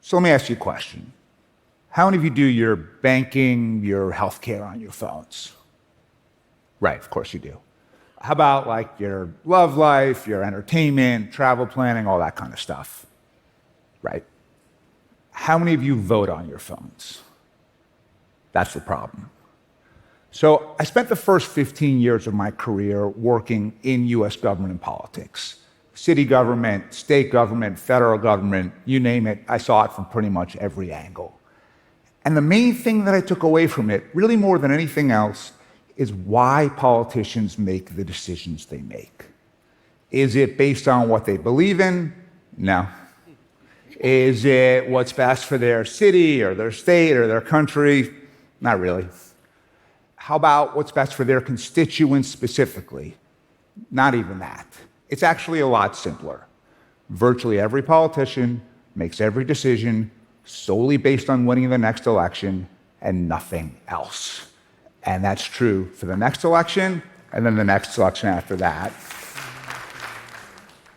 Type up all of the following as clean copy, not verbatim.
So let me ask you a question. How many of you do your banking, your healthcare on your phones? Right, of course you do. How about like your love life, your entertainment, travel planning, all that kind of stuff? Right. How many of you vote on your phones? That's the problem. So I spent the first 15 years of my career working in US government and politics. City government, state government, federal government, you name it, I saw it from pretty much every angle. And the main thing that I took away from it, really more than anything else, is why politicians make the decisions they make. Is it based on what they believe in? No. Is it what's best for their city or their state or their country? Not really. How about what's best for their constituents specifically? Not even that. It's actually a lot simpler. Virtually every politician makes every decision solely based on winning the next election and nothing else. And that's true for the next election and then the next election after that.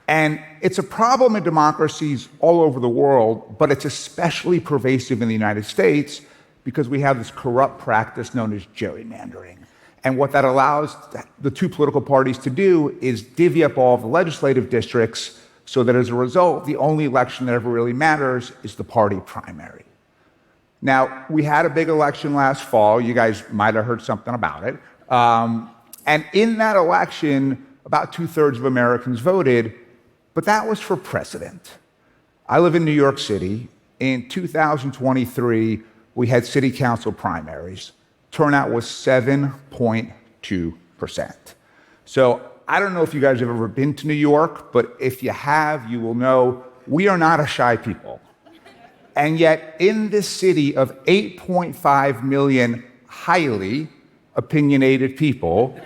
And it's a problem in democracies all over the world, but it's especially pervasive in the United States because we have this corrupt practice known as gerrymandering. And what that allows the two political parties to do is divvy up all the legislative districts so that as a result, the only election that ever really matters is the party primary. Now, we had a big election last fall. You guys might have heard something about it. And in that election, about 2/3 of Americans voted, but that was for president. I live in New York City. In 2023, we had city council primaries. Turnout was 7.2%. So I don't know if you guys have ever been to New York, but if you have, you will know we are not a shy people. And yet, in this city of 8.5 million highly opinionated people,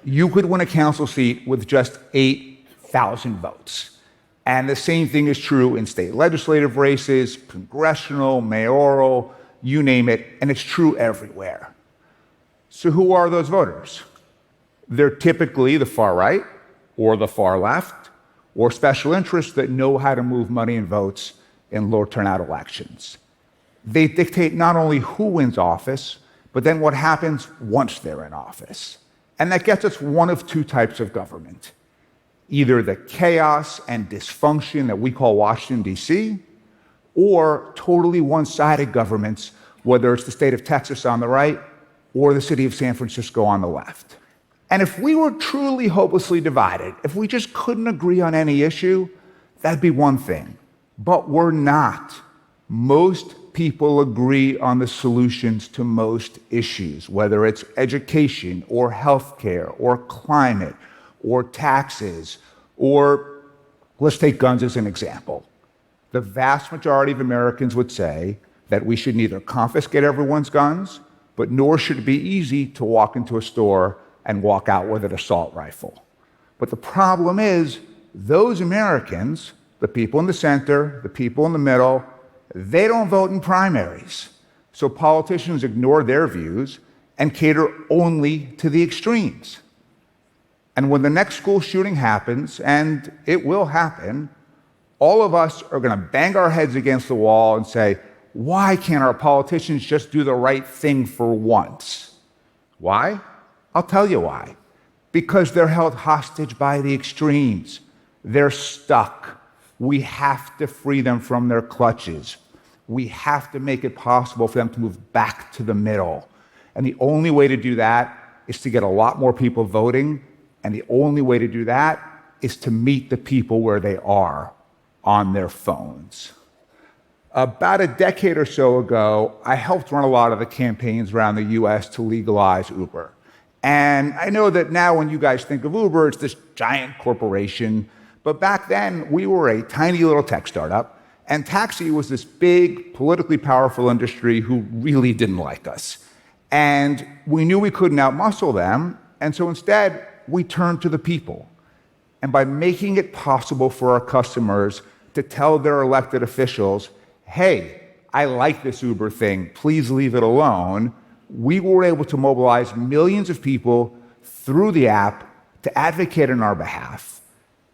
you could win a council seat with just 8,000 votes. And the same thing is true in state legislative races, congressional, mayoral, you name it, and it's true everywhere. So who are those voters? They're typically the far right, or the far left, or special interests that know how to move money and votes in low turnout elections. They dictate not only who wins office, but then what happens once they're in office. And that gets us one of two types of government. Either the chaos and dysfunction that we call Washington, D.C., or totally one-sided governments, whether it's the state of Texas on the right or the city of San Francisco on the left. And if we were truly hopelessly divided, if we just couldn't agree on any issue, that'd be one thing. But we're not. Most people agree on the solutions to most issues, whether it's education or healthcare or climate or taxes, or let's take guns as an example. The vast majority of Americans would say that we should neither confiscate everyone's guns, but nor should it be easy to walk into a store and walk out with an assault rifle. But the problem is, those Americans, the people in the center, the people in the middle, they don't vote in primaries. So politicians ignore their views and cater only to the extremes. And when the next school shooting happens, and it will happen, all of us are going to bang our heads against the wall and say, why can't our politicians just do the right thing for once? Why? I'll tell you why. Because they're held hostage by the extremes. They're stuck. We have to free them from their clutches. We have to make it possible for them to move back to the middle. And the only way to do that is to get a lot more people voting. And the only way to do that is to meet the people where they are, on their phones. About a decade or so ago, I helped run a lot of the campaigns around the US to legalize Uber. And I know that now when you guys think of Uber, it's this giant corporation. But back then, we were a tiny little tech startup, and taxi was this big, politically powerful industry who really didn't like us. And we knew we couldn't outmuscle them, and so instead, we turned to the people. And by making it possible for our customers to tell their elected officials, hey, I like this Uber thing, please leave it alone, we were able to mobilize millions of people through the app to advocate on our behalf.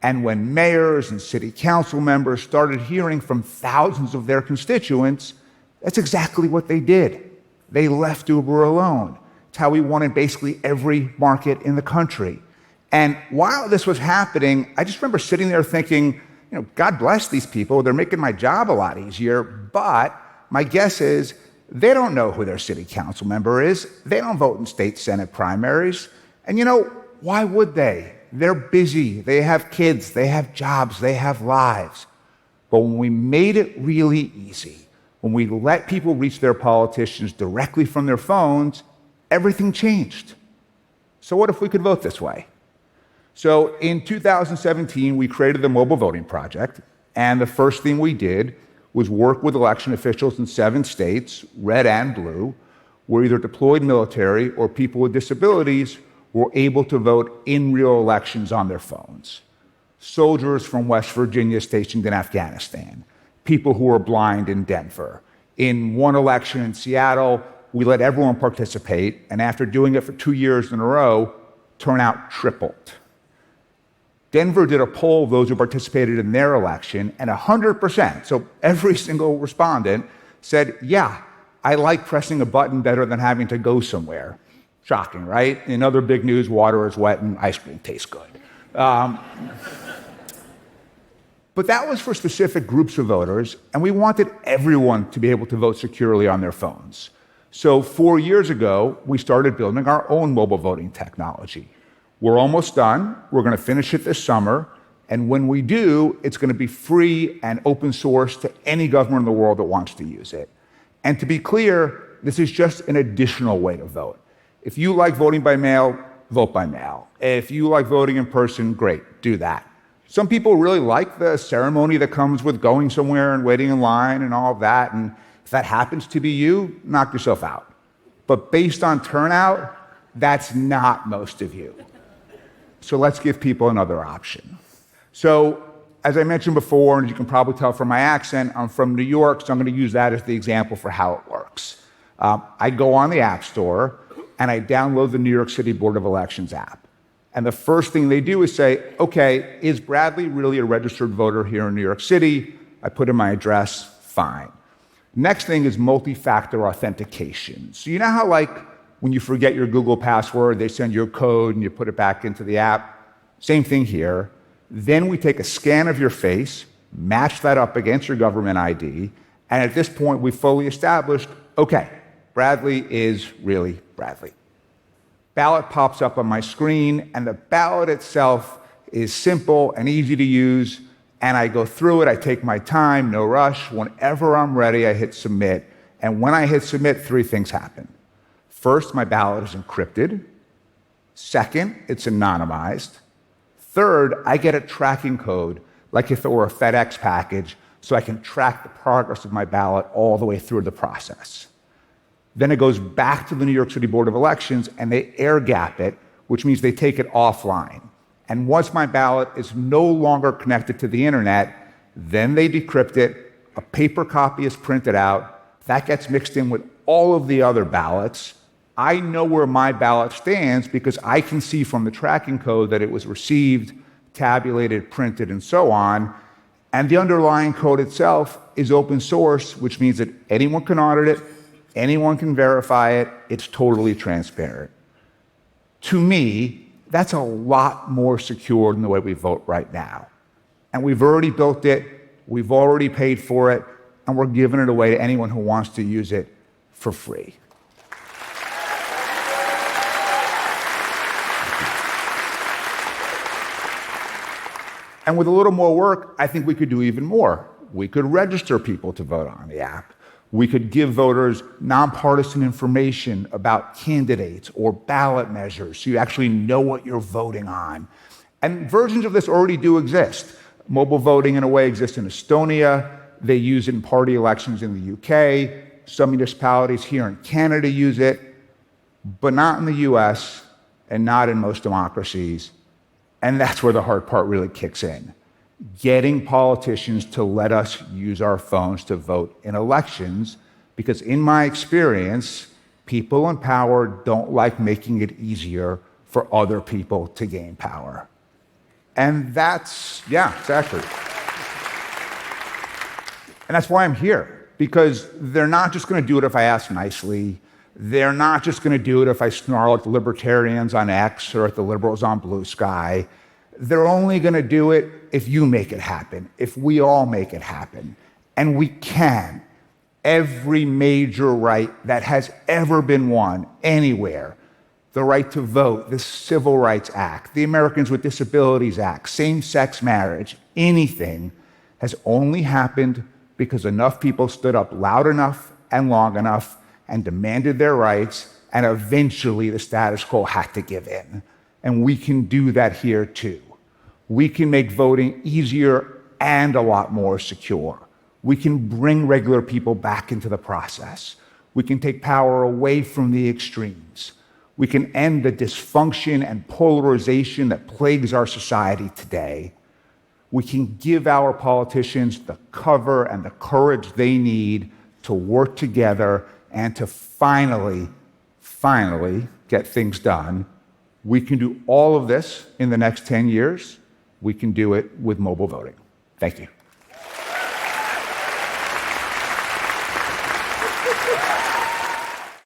And when mayors and city council members started hearing from thousands of their constituents, that's exactly what they did. They left Uber alone. It's how we won in basically every market in the country. And while this was happening, I just remember sitting there thinking, God bless these people. They're making my job a lot easier. But my guess is they don't know who their city council member is. They don't vote in state senate primaries. And why would they? They're busy. They have kids. They have jobs. They have lives. But when we made it really easy, when we let people reach their politicians directly from their phones, everything changed. So what if we could vote this way? So in 2017, we created the Mobile Voting Project, and the first thing we did was work with election officials in 7 states, red and blue, where either deployed military or people with disabilities were able to vote in real elections on their phones. Soldiers from West Virginia stationed in Afghanistan, people who were blind in Denver. In one election in Seattle, we let everyone participate, and after doing it for 2 years in a row, turnout tripled. Denver did a poll of those who participated in their election, and 100%, so every single respondent, said, yeah, I like pressing a button better than having to go somewhere. Shocking, right? In other big news, water is wet and ice cream tastes good. But that was for specific groups of voters, and we wanted everyone to be able to vote securely on their phones. So 4 years ago, we started building our own mobile voting technology. We're almost done. We're going to finish it this summer. And when we do, it's going to be free and open source to any government in the world that wants to use it. And to be clear, this is just an additional way to vote. If you like voting by mail, vote by mail. If you like voting in person, great, do that. Some people really like the ceremony that comes with going somewhere and waiting in line and all of that. And if that happens to be you, knock yourself out. But based on turnout, that's not most of you. So let's give people another option. So, as I mentioned before, and you can probably tell from my accent, I'm from New York, so I'm going to use that as the example for how it works. I go on the App Store, and I download the New York City Board of Elections app. And the first thing they do is say, okay, is Bradley really a registered voter here in New York City? I put in my address, fine. Next thing is multi-factor authentication. So you know how when you forget your Google password, they send you a code and you put it back into the app? Same thing here. Then we take a scan of your face, match that up against your government ID, and at this point we've fully established, okay, Bradley is really Bradley. Ballot pops up on my screen, and the ballot itself is simple and easy to use, and I go through it, I take my time, no rush. Whenever I'm ready, I hit submit, and when I hit submit, 3 things happen. First, my ballot is encrypted. Second, it's anonymized. Third, I get a tracking code, like if it were a FedEx package, so I can track the progress of my ballot all the way through the process. Then it goes back to the New York City Board of Elections, and they air gap it, which means they take it offline. And once my ballot is no longer connected to the internet, then they decrypt it, a paper copy is printed out, that gets mixed in with all of the other ballots. I know where my ballot stands because I can see from the tracking code that it was received, tabulated, printed, and so on. And the underlying code itself is open source, which means that anyone can audit it, anyone can verify it, it's totally transparent. To me, that's a lot more secure than the way we vote right now. And we've already built it, we've already paid for it, and we're giving it away to anyone who wants to use it for free. And with a little more work, I think we could do even more. We could register people to vote on the app. We could give voters nonpartisan information about candidates or ballot measures so you actually know what you're voting on. And versions of this already do exist. Mobile voting, in a way, exists in Estonia. They use it in party elections in the UK. Some municipalities here in Canada use it, but not in the US and not in most democracies. And that's where the hard part really kicks in. Getting politicians to let us use our phones to vote in elections, because in my experience, people in power don't like making it easier for other people to gain power. And yeah, exactly. And that's why I'm here, because they're not just going to do it if I ask nicely. They're not just going to do it if I snarl at the libertarians on X or at the liberals on Blue Sky. They're only going to do it if you make it happen, if we all make it happen. And we can. Every major right that has ever been won anywhere, the right to vote, the Civil Rights Act, the Americans with Disabilities Act, same-sex marriage, anything, has only happened because enough people stood up loud enough and long enough and demanded their rights, and eventually the status quo had to give in. And we can do that here too. We can make voting easier and a lot more secure. We can bring regular people back into the process. We can take power away from the extremes. We can end the dysfunction and polarization that plagues our society today. We can give our politicians the cover and the courage they need to work together and to finally get things done. We can do all of this in the next 10 years. We can do it with mobile voting. Thank you.